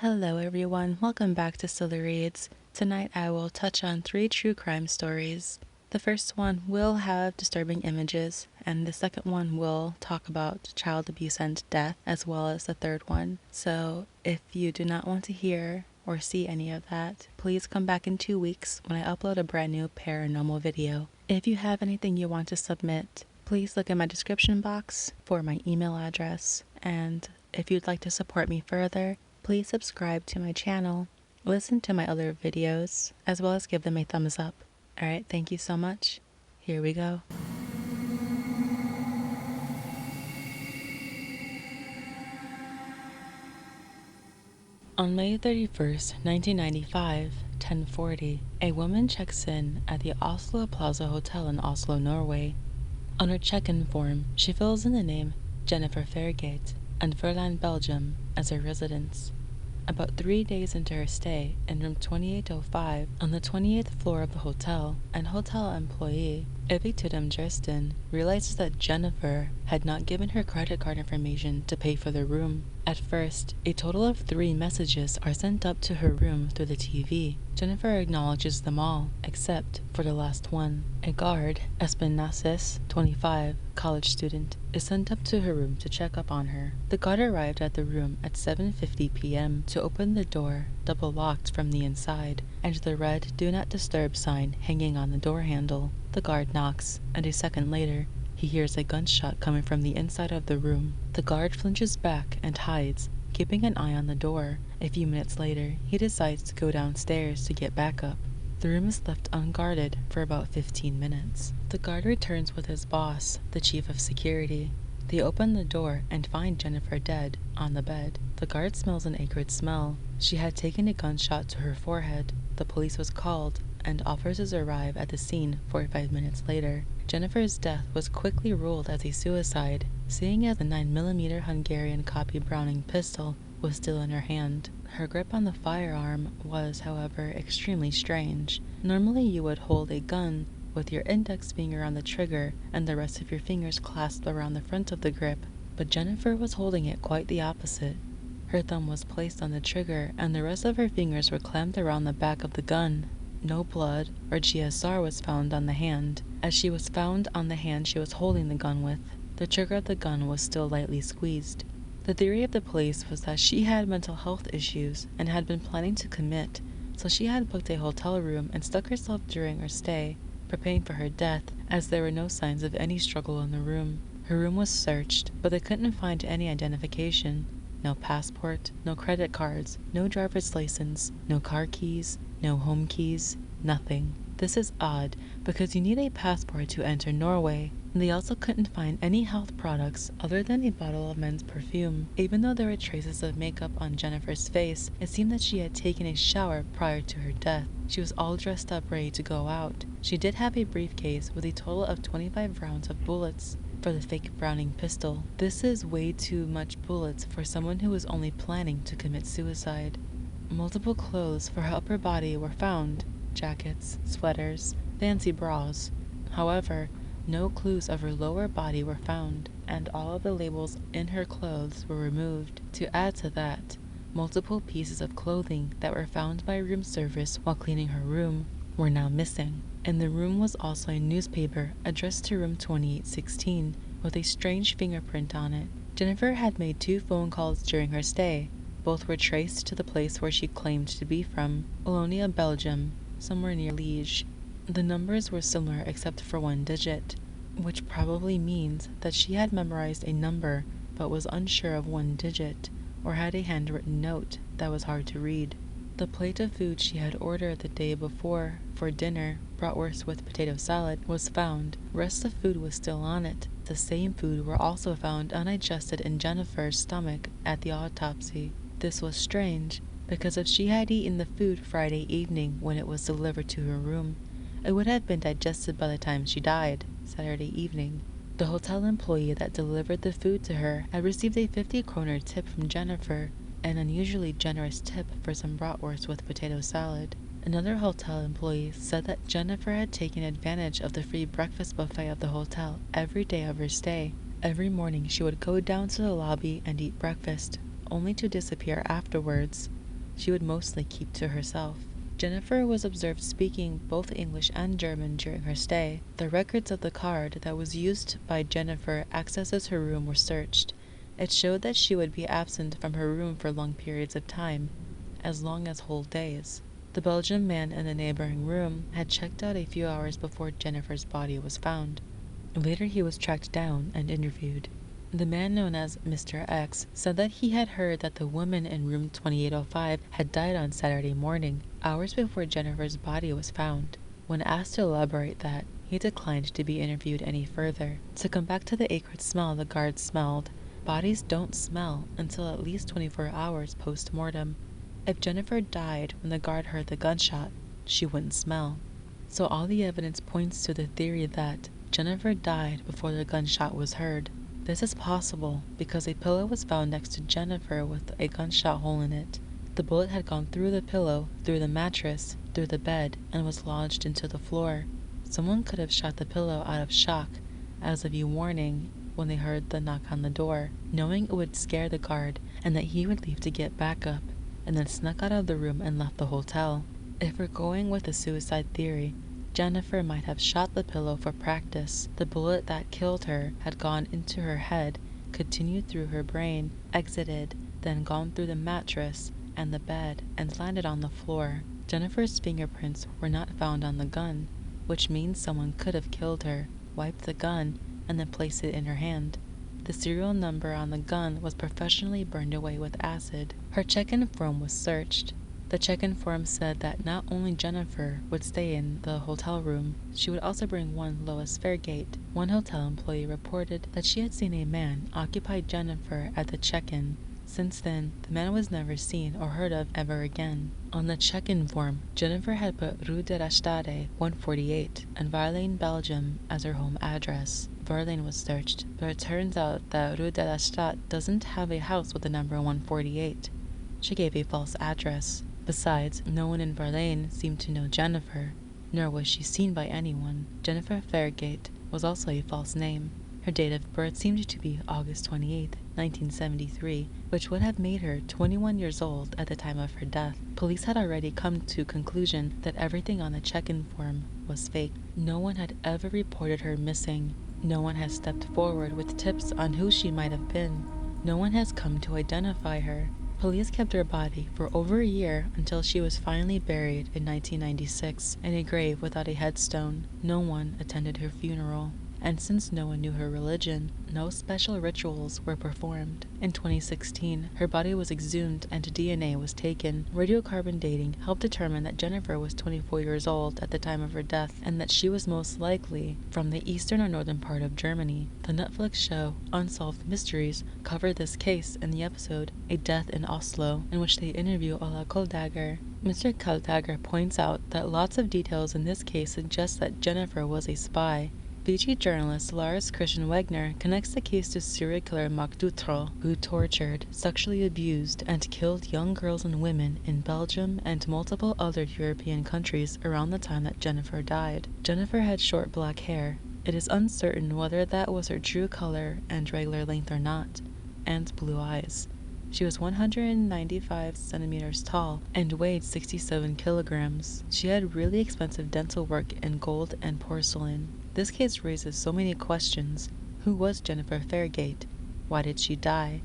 Hello everyone, welcome back to Silly Reads. Tonight I will touch on 3 true crime stories. The first one will have disturbing images, and the second one will talk about child abuse and death, as well as the third one. So if you do not want to hear or see any of that, please come back in 2 weeks when I upload a brand new paranormal video. If you have anything you want to submit, please look in my description box for my email address, and if you'd like to support me further, please subscribe to my channel, listen to my other videos, as well as give them a thumbs up. Alright, thank you so much. Here we go. On May 31st, 1995, 10:40, a woman checks in at the Oslo Plaza Hotel in Oslo, Norway. On her check-in form, she fills in the name Jennifer Fairgate and Verland, Belgium, as her residence. About 3 days into her stay in room 2805 on the 28th floor of the hotel, an hotel employee, Evitudum Dresden, realizes that Jennifer had not given her credit card information to pay for the room. At first, a total of 3 messages are sent up to her room through the TV. Jennifer acknowledges them all, except for the last one. A guard, Espen Nassis, 25, college student, is sent up to her room to check up on her. The guard arrived at the room at 7:50 p.m. to open the door, double locked from the inside, and the red "Do Not Disturb" sign hanging on the door handle. The guard knocks, and a second later, he hears a gunshot coming from the inside of the room. The guard flinches back and hides, keeping an eye on the door. A few minutes later, he decides to go downstairs to get backup. The room is left unguarded for about 15 minutes. The guard returns with his boss, the chief of security. They open the door and find Jennifer dead on the bed. The guard smells an acrid smell. She had taken a gunshot to her forehead. The police was called, and officers arrive at the scene 45 minutes later. Jennifer's death was quickly ruled as a suicide, seeing as the 9mm Hungarian copy Browning pistol was still in her hand. Her grip on the firearm was, however, extremely strange. Normally you would hold a gun with your index finger on the trigger and the rest of your fingers clasped around the front of the grip, but Jennifer was holding it quite the opposite. Her thumb was placed on the trigger and the rest of her fingers were clamped around the back of the gun. No blood or GSR was found on the hand, as she was found on the hand she was holding the gun with. The trigger of the gun was still lightly squeezed. The theory of the police was that she had mental health issues and had been planning to commit, so she had booked a hotel room and stuck herself during her stay, preparing for her death, as there were no signs of any struggle in the room. Her room was searched, but they couldn't find any identification. No passport, no credit cards, no driver's license, no car keys, no home keys, nothing. This is odd, because you need a passport to enter Norway. They also couldn't find any health products other than a bottle of men's perfume. Even though there were traces of makeup on Jennifer's face, it seemed that she had taken a shower prior to her death. She was all dressed up ready to go out. She did have a briefcase with a total of 25 rounds of bullets for the fake Browning pistol. This is way too much bullets for someone who was only planning to commit suicide. Multiple clothes for her upper body were found: jackets, sweaters, fancy bras. However, no clues of her lower body were found, and all of the labels in her clothes were removed. To add to that, multiple pieces of clothing that were found by room service while cleaning her room were now missing. In the room was also a newspaper addressed to room 2816 with a strange fingerprint on it. Jennifer had made 2 phone calls during her stay. Both were traced to the place where she claimed to be from, Wallonia, Belgium, somewhere near Liège. The numbers were similar except for 1 digit, which probably means that she had memorized a number but was unsure of 1 digit, or had a handwritten note that was hard to read. The plate of food she had ordered the day before for dinner, bratwurst with potato salad, was found. Rest of food was still on it. The same food were also found undigested in Jennifer's stomach at the autopsy. This was strange, because if she had eaten the food Friday evening when it was delivered to her room, it would have been digested by the time she died, Saturday evening. The hotel employee that delivered the food to her had received a 50 kroner tip from Jennifer, an unusually generous tip for some bratwurst with potato salad. Another hotel employee said that Jennifer had taken advantage of the free breakfast buffet of the hotel every day of her stay. Every morning she would go down to the lobby and eat breakfast, only to disappear afterwards. she would mostly keep to herself. Jennifer was observed speaking both English and German during her stay. The records of the card that was used by Jennifer accesses her room were searched. It showed that she would be absent from her room for long periods of time, as long as whole days. The Belgian man in the neighboring room had checked out a few hours before Jennifer's body was found. Later he was tracked down and interviewed. The man known as Mr. X said that he had heard that the woman in room 2805 had died on Saturday morning, hours before Jennifer's body was found. When asked to elaborate that, he declined to be interviewed any further. To come back to the acrid smell the guard smelled, bodies don't smell until at least 24 hours post-mortem. If Jennifer died when the guard heard the gunshot, she wouldn't smell. So all the evidence points to the theory that Jennifer died before the gunshot was heard. This is possible because a pillow was found next to Jennifer with a gunshot hole in it. The bullet had gone through the pillow, through the mattress, through the bed, and was lodged into the floor. Someone could have shot the pillow out of shock, as a warning when they heard the knock on the door, knowing it would scare the guard and that he would leave to get back up, and then snuck out of the room and left the hotel. If we're going with the suicide theory, Jennifer might have shot the pillow for practice. The bullet that killed her had gone into her head, continued through her brain, exited, then gone through the mattress and the bed and landed on the floor. Jennifer's fingerprints were not found on the gun, which means someone could have killed her, wiped the gun, and then placed it in her hand. The serial number on the gun was professionally burned away with acid. Her check-in form was searched. The check-in form said that not only Jennifer would stay in the hotel room, she would also bring one Lois Fairgate. One hotel employee reported that she had seen a man occupy Jennifer at the check-in. Since then, the man was never seen or heard of ever again. On the check-in form, Jennifer had put Rue de la Stade 148 and Verlaine, Belgium as her home address. Verlaine was searched, but it turns out that Rue de la Stade doesn't have a house with the number 148. She gave a false address. Besides, no one in Verlaine seemed to know Jennifer, nor was she seen by anyone. Jennifer Fairgate was also a false name. Her date of birth seemed to be August 28, 1973, which would have made her 21 years old at the time of her death. Police had already come to a conclusion that everything on the check-in form was fake. No one had ever reported her missing. No one has stepped forward with tips on who she might have been. No one has come to identify her. Police kept her body for over a year until she was finally buried in 1996 in a grave without a headstone. No one attended her funeral. And since no one knew her religion, no special rituals were performed. In 2016, her body was exhumed and DNA was taken. Radiocarbon dating helped determine that Jennifer was 24 years old at the time of her death and that she was most likely from the eastern or northern part of Germany. The Netflix show Unsolved Mysteries covered this case in the episode A Death in Oslo, in which they interview Ola Koldagger. Mr. Koldagger points out that lots of details in this case suggest that Jennifer was a spy. Fiji journalist Lars Christian Wegner connects the case to serial killer Marc Dutroux, who tortured, sexually abused, and killed young girls and women in Belgium and multiple other European countries around the time that Jennifer died. Jennifer had short black hair. It is uncertain whether that was her true color and regular length or not, and blue eyes. She was 195 centimeters tall and weighed 67 kilograms. She had really expensive dental work in gold and porcelain. This case raises so many questions. Who was Jennifer Fairgate? Why did she die?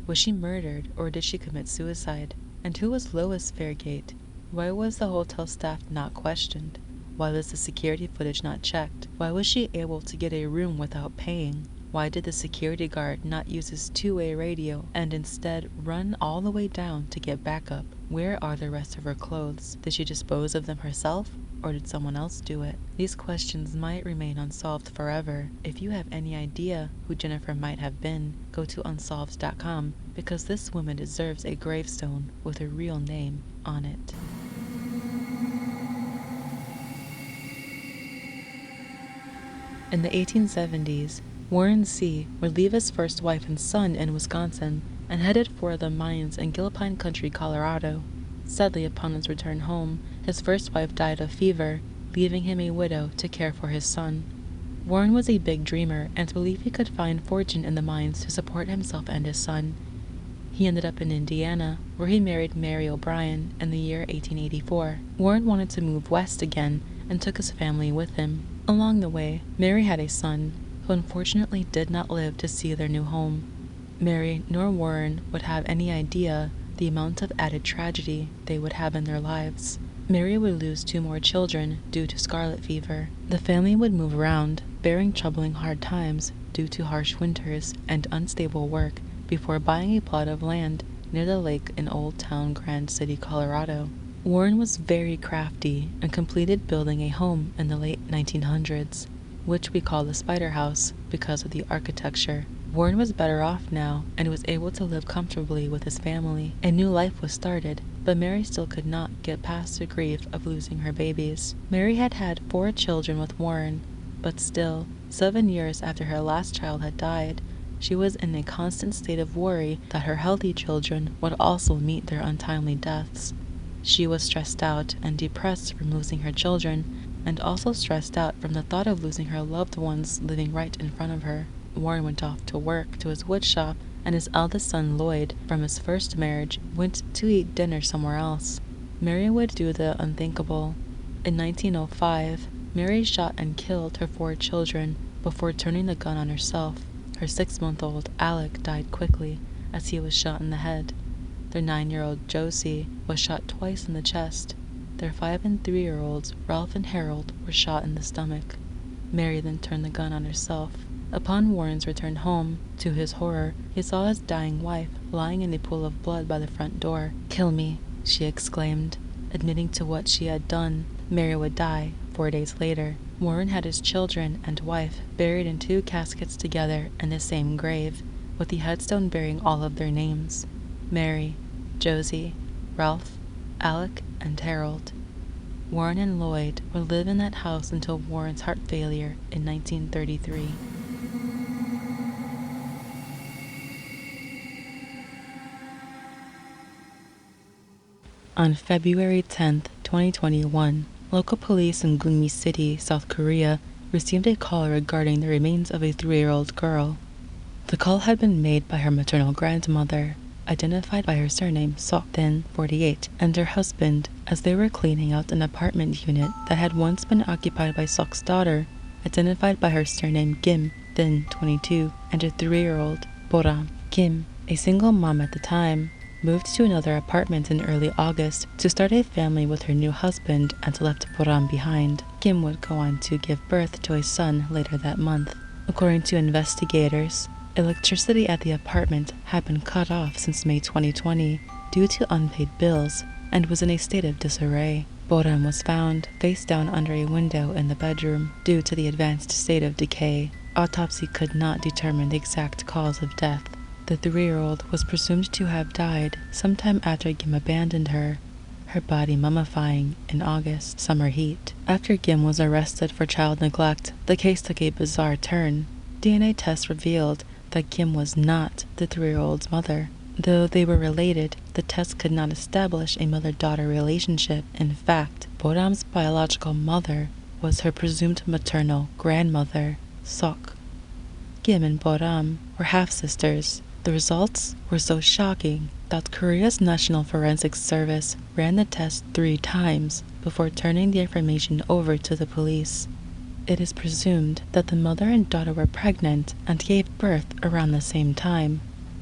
Was she murdered or did she commit suicide? And who was Lois Fairgate? Why was the hotel staff not questioned? Why was the security footage not checked? Why was she able to get a room without paying? Why did the security guard not use his two-way radio and instead run all the way down to get backup? Where are the rest of her clothes? Did she dispose of them herself? Or did someone else do it? These questions might remain unsolved forever. If you have any idea who Jennifer might have been, go to unsolved.com because this woman deserves a gravestone with her real name on it. In the 1870s, Warren C. would leave his first wife and son in Wisconsin and headed for the mines in Gilpine Country, Colorado. Sadly, upon his return home, his first wife died of fever, leaving him a widow to care for his son. Warren was a big dreamer and believed he could find fortune in the mines to support himself and his son. He ended up in Indiana, where he married Mary O'Brien in the year 1884. Warren wanted to move west again and took his family with him. Along the way, Mary had a son who unfortunately did not live to see their new home. Mary nor Warren would have any idea the amount of added tragedy they would have in their lives. Mary would lose 2 more children due to scarlet fever. The family would move around, bearing troubling hard times due to harsh winters and unstable work before buying a plot of land near the lake in Old Town Grand City, Colorado. Warren was very crafty and completed building a home in the late 1900s, which we call the Spider House because of the architecture. Warren was better off now and was able to live comfortably with his family. A new life was started, but Mary still could not get past the grief of losing her babies. Mary had had 4 children with Warren, but still, 7 years after her last child had died, she was in a constant state of worry that her healthy children would also meet their untimely deaths. She was stressed out and depressed from losing her children, and also stressed out from the thought of losing her loved ones living right in front of her. Warren went off to work to his wood shop, and his eldest son Lloyd, from his first marriage, went to eat dinner somewhere else. Mary would do the unthinkable. In 1905, Mary shot and killed her 4 children before turning the gun on herself. Her 6-month-old Alec died quickly as he was shot in the head. Their 9-year-old Josie was shot twice in the chest. Their 5- and 3-year-olds Ralph and Harold were shot in the stomach. Mary then turned the gun on herself. Upon Warren's return home, to his horror, he saw his dying wife lying in a pool of blood by the front door. "Kill me," she exclaimed. Admitting to what she had done, Mary would die 4 days later. Warren had his children and wife buried in 2 caskets together in the same grave, with the headstone bearing all of their names: Mary, Josie, Ralph, Alec, and Harold. Warren and Lloyd would live in that house until Warren's heart failure in 1933. On February 10, 2021, local police in Gumi City, South Korea, received a call regarding the remains of a 3-year-old girl. The call had been made by her maternal grandmother, identified by her surname Sok, then 48, and her husband, as they were cleaning out an apartment unit that had once been occupied by Sok's daughter, identified by her surname Kim, then 22, and her 3-year-old Boram. Kim, a single mom at the time, moved to another apartment in early August to start a family with her new husband and left Boram behind. Kim would go on to give birth to a son later that month. According to investigators, electricity at the apartment had been cut off since May 2020 due to unpaid bills and was in a state of disarray. Boram was found face down under a window in the bedroom due to the advanced state of decay. Autopsy could not determine the exact cause of death. The 3-year-old was presumed to have died sometime after Kim abandoned her body mummifying in August summer heat. After Kim was arrested for child neglect, the case took a bizarre turn. DNA tests revealed that Kim was not the 3-year-old's mother. Though they were related, the tests could not establish a mother-daughter relationship. In fact, Boram's biological mother was her presumed maternal grandmother, Sok. Kim and Boram were half-sisters. The results were so shocking that Korea's National Forensic Service ran the test 3 times before turning the information over to the police. It is presumed that the mother and daughter were pregnant and gave birth around the same time.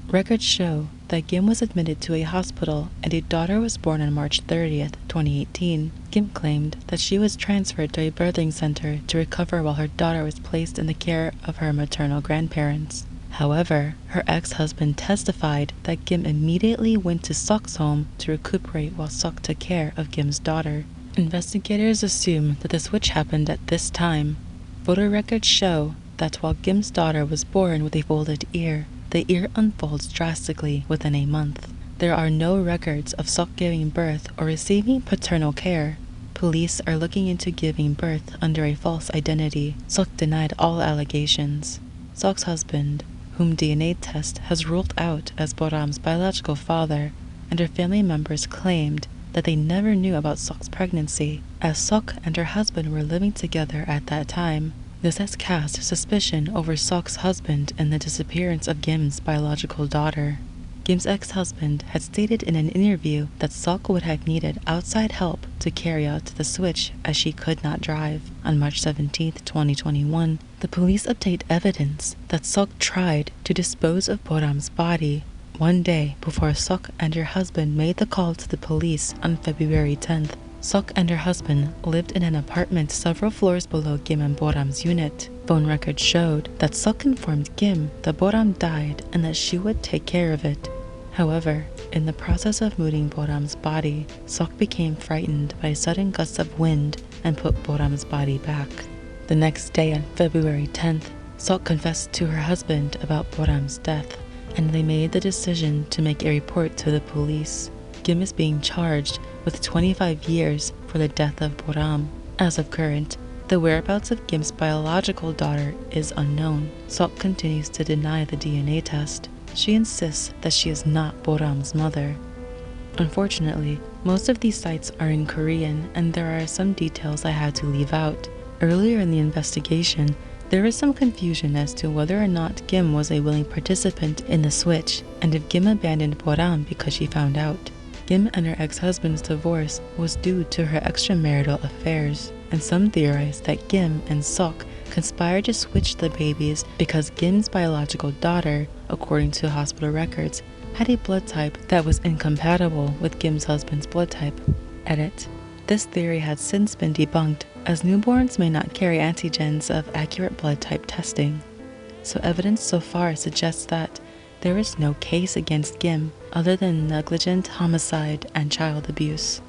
Records show that Kim was admitted to a hospital and a daughter was born on March 30th, 2018. Kim claimed that she was transferred to a birthing center to recover while her daughter was placed in the care of her maternal grandparents. However, her ex-husband testified that Kim immediately went to Sok's home to recuperate while Sok took care of Kim's daughter. Investigators assume that the switch happened at this time. Photo records show that while Kim's daughter was born with a folded ear, the ear unfolds drastically within a month. There are no records of Sok giving birth or receiving paternal care. Police are looking into giving birth under a false identity. Sok denied all allegations. Sok's husband, whom DNA test has ruled out as Boram's biological father, and her family members claimed that they never knew about Sok's pregnancy, as Sok and her husband were living together at that time. This has cast suspicion over Sok's husband and the disappearance of Kim's biological daughter. Kim's ex-husband had stated in an interview that Sok would have needed outside help to carry out the switch as she could not drive. On March 17, 2021, the police obtained evidence that Sok tried to dispose of Boram's body one day before Sok and her husband made the call to the police on February 10th. Sok and her husband lived in an apartment several floors below Kim and Boram's unit. Phone records showed that Sok informed Kim that Boram died and that she would take care of it. However, in the process of moving Boram's body, Sok became frightened by sudden gusts of wind and put Boram's body back. The next day on February 10th, Sok confessed to her husband about Boram's death, and they made the decision to make a report to the police. Kim is being charged with 25 years for the death of Boram. As of current, the whereabouts of Kim's biological daughter is unknown. Sok continues to deny the DNA test. She insists that she is not Boram's mother. Unfortunately, most of these sites are in Korean, and there are some details I had to leave out. Earlier in the investigation, there is some confusion as to whether or not Kim was a willing participant in the switch, and if Kim abandoned Boram because she found out. Kim and her ex-husband's divorce was due to her extramarital affairs, and some theorize that Kim and Sok conspired to switch the babies because Kim's biological daughter, according to hospital records, had a blood type that was incompatible with Kim's husband's blood type. Edit. This theory has since been debunked, as newborns may not carry antigens of accurate blood type testing. So evidence so far suggests that there is no case against Kim other than negligent homicide and child abuse.